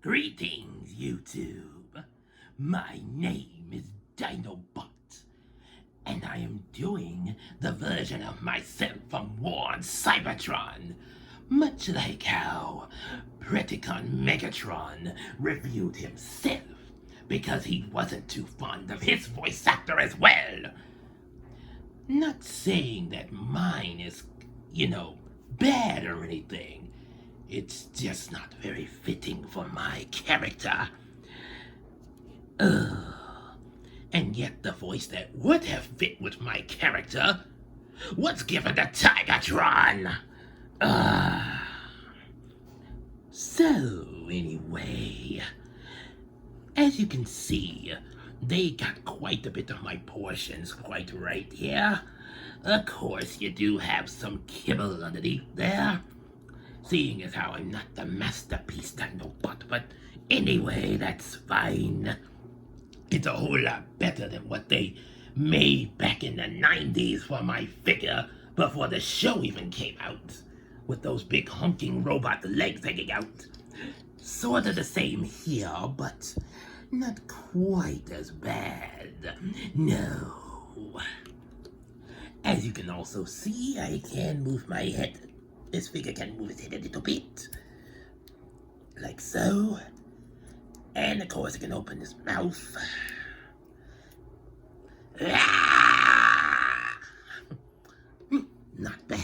Greetings, YouTube. My name is Dinobot, and I am doing the version of myself from War on Cybertron, much like how Predacon Megatron reviewed himself because he wasn't too fond of his voice actor as well. Not saying that mine is, bad or anything. It's just not very fitting for my character. And yet the voice that would have fit with my character was given to Tigatron. So, anyway, as you can see, they got quite a bit of my portions quite right here. Of course, you do have some kibble underneath there, seeing as how I'm not the masterpiece Dinobot, but anyway, that's fine. It's a whole lot better than what they made back in the 90s for my figure before the show even came out, with those big honking robot legs hanging out. Sort of the same here, but not quite as bad. No. As you can also see, I can move my head. This figure can move his head a little bit, like so. And of course, it can open his mouth. Not bad.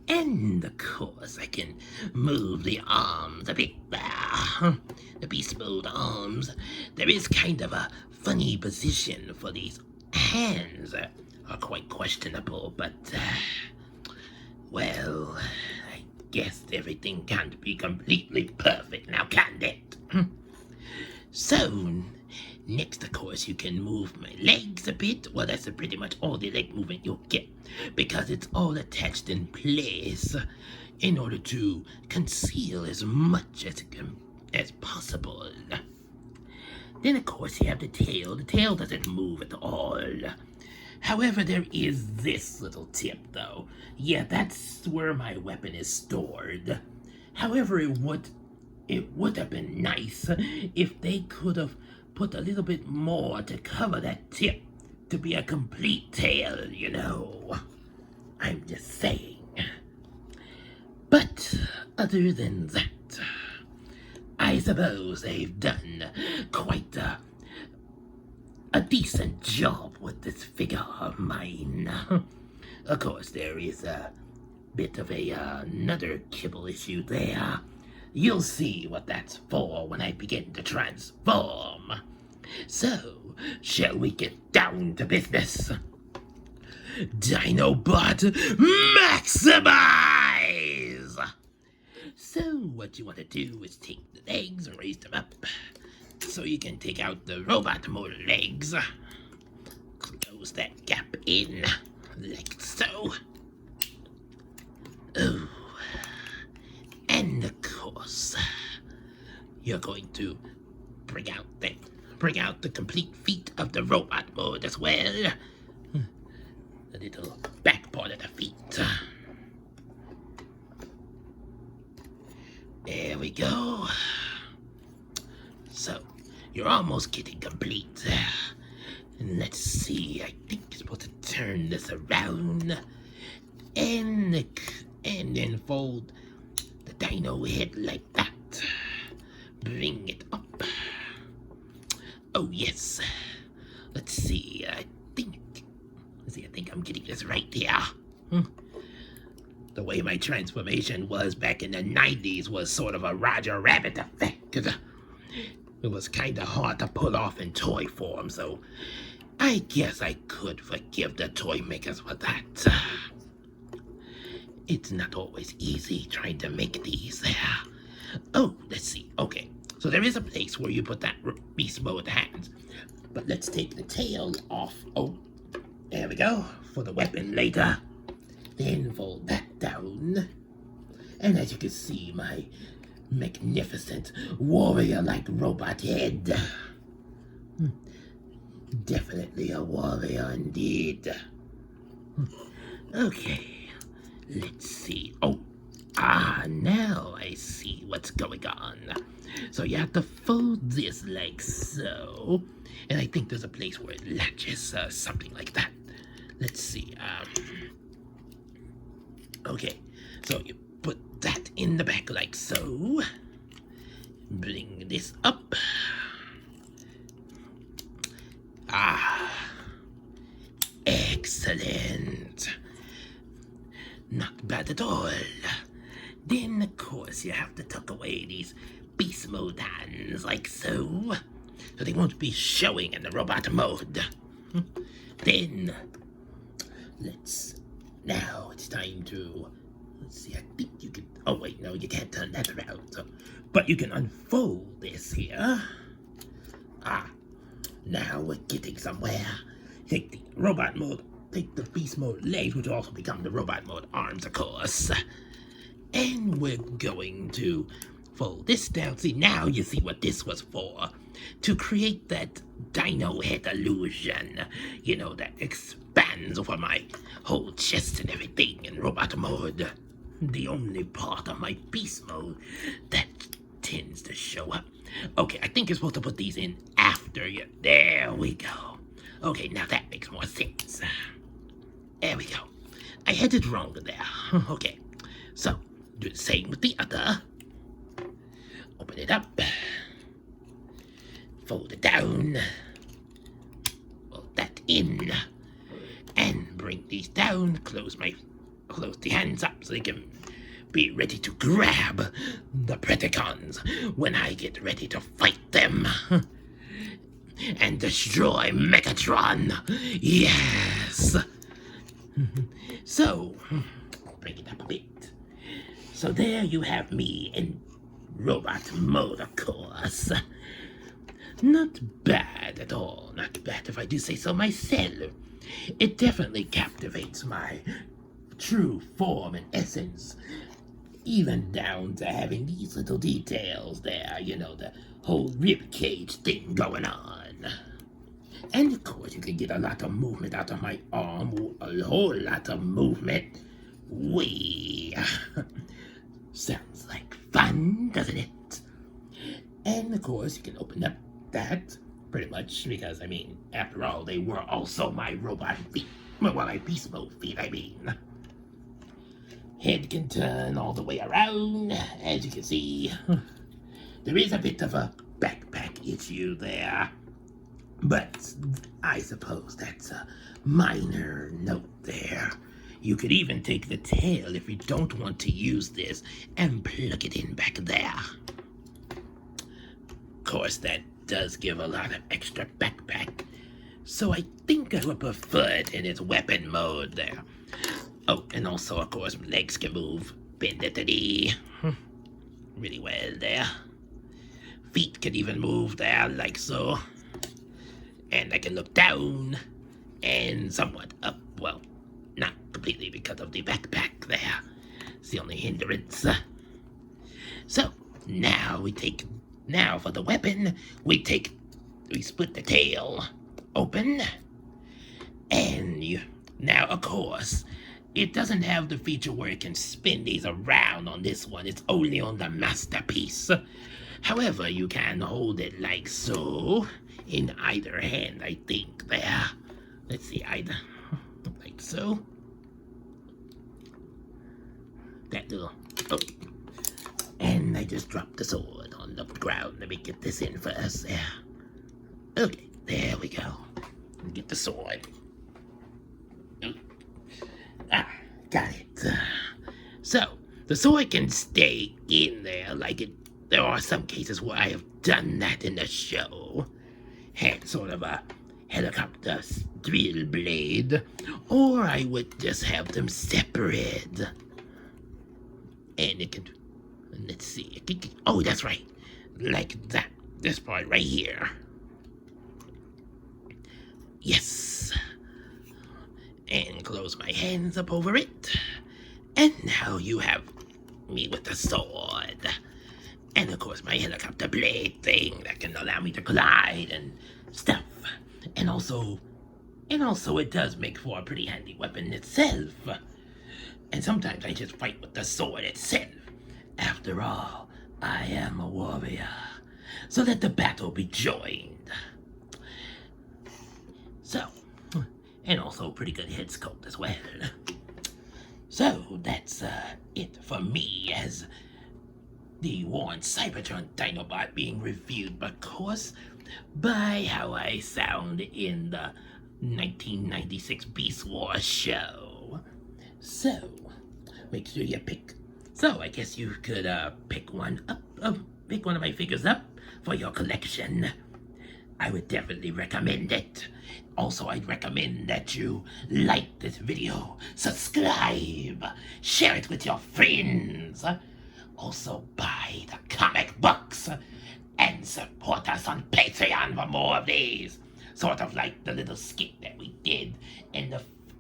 And of course, I can move the arms a bit there. The beast mode arms. There is kind of a funny position for these hands. Are quite questionable, but well, I guess everything can't be completely perfect now, can it? So, next, of course, you can move my legs a bit. Well, that's pretty much all the leg movement you'll get, because it's all attached in place in order to conceal as much as possible. Then, of course, you have the tail. The tail doesn't move at all. However, there is this little tip, though. Yeah, that's where my weapon is stored. However, it would have been nice if they could have put a little bit more to cover that tip to be a complete tail, I'm just saying. But other than that, I suppose they've done quite a decent job with this figure of mine. Of course, there is a bit of another kibble issue there. You'll see what that's for when I begin to transform. So, shall we get down to business? Dinobot, maximize! So, what you want to do is take the legs and raise them up, so you can take out the robot mode legs. Close that gap in, like so. Oh, and of course, you're going to bring out the complete feet of the robot mode as well. The little back part of the feet. There we go. So, you're almost getting complete. And let's see, I think you're supposed to turn this around and then fold the dino head like that. Bring it up. Oh yes. Let's see, I think I'm getting this right here. The way my transformation was back in the 90s was sort of a Roger Rabbit effect. It was kind of hard to pull off in toy form, so I guess I could forgive the toy makers for that. It's not always easy trying to make these there. Oh, let's see. Okay, so there is a place where you put that beast mode hands. But let's take the tail off. Oh, there we go. For the weapon later. Then fold that down. And as you can see, my magnificent warrior-like robot head. Definitely a warrior indeed. Okay, let's see. Oh, now I see what's going on. So you have to fold this like so. And I think there's a place where it latches, something like that. Let's see. Okay, so you put that in the back like so. Bring this up. Excellent. Not bad at all. Then, of course, you have to tuck away these beast mode hands like so. So they won't be showing in the robot mode. Then, now it's time to, let's see, I think you can, oh wait, no, you can't turn that around. So, but you can unfold this here. Now we're getting somewhere. Take the robot mode, take the beast mode legs, which will also become the robot mode arms, of course. And we're going to fold this down. See, now you see what this was for. To create that dino head illusion. You know, that expands over my whole chest and everything in robot mode. The only part of my beast mode that tends to show up. Okay, I think you're supposed to put these in after you. There we go. Okay, now that makes more sense. There we go. I had it wrong there. Okay, so do the same with the other. Open it up. Fold it down. Fold that in. And bring these down. Close the hands up so they can be ready to grab the Predacons when I get ready to fight them. And destroy Megatron. Yes. So, bring it up a bit. So there you have me in robot mode, of course. Not bad at all. Not bad if I do say so myself. It definitely captivates my true form and essence. Even down to having these little details there, you know, the whole ribcage thing going on. And of course you can get a lot of movement out of my arm, a whole lot of movement. Wee. Sounds like fun, doesn't it? And of course you can open up that, pretty much, because I mean, after all, they were also my robot feet. Well, my beast mode feet, I mean. Head can turn all the way around, as you can see. There is a bit of a backpack issue there, but I suppose that's a minor note there. You could even take the tail if you don't want to use this and plug it in back there. Of course, that does give a lot of extra backpack, so I think I would prefer it in its weapon mode there. Oh, and also, of course, legs can move. Bend at the knee. Really well there. Feet can even move there, like so. And I can look down and somewhat up. Well, not completely because of the backpack there. It's the only hindrance. So, now for the weapon, we split the tail open. And now, of course, it doesn't have the feature where it can spin these around on this one. It's only on the masterpiece. However, you can hold it like so in either hand, I think, there. Let's see, either like so. That little, oh. And I just dropped the sword on the ground. Let me get this in first, there. Okay, there we go. Get the sword. Got it. So, the sword can stay in there like it. There are some cases where I have done that in the show. Had sort of a helicopter drill blade, or I would just have them separate. And it can, let's see. Oh, that's right. Like that. This part right here. Yes. And close my hands up over it. And now you have me with the sword. And of course my helicopter blade thing that can allow me to glide and stuff. And also it does make for a pretty handy weapon itself. And sometimes I just fight with the sword itself. After all, I am a warrior, so let the battle be joined. So, and also pretty good head sculpt as well. So that's it for me as the Warren Cybertron Dinobot being reviewed, of course, by how I sound in the 1996 Beast Wars show. So, make sure you pick. So, I guess you could pick one up, pick one of my figures up for your collection. I would definitely recommend it. Also, I'd recommend that you like this video, subscribe, share it with your friends. Also, buy the comic books and support us on Patreon for more of these. Sort of like the little skit that we did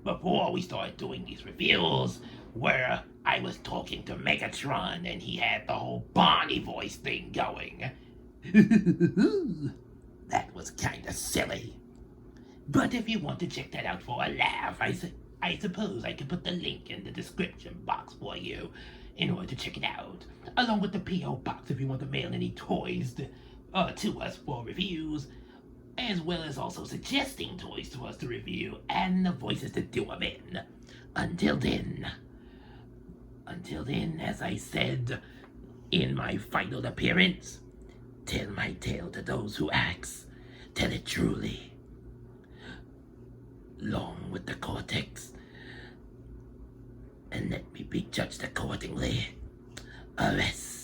before we started doing these reviews, where I was talking to Megatron and he had the whole Barney voice thing going. That was kinda silly. But if you want to check that out for a laugh, I suppose I could put the link in the description box for you in order to check it out, along with the P.O. box if you want to mail any toys to us for reviews, as well as also suggesting toys to us to review and the voices to do them in. Until then, as I said in my final appearance, tell my tale to those who ask, tell it truly. Long with the cortex, and let me be judged accordingly. Arrest.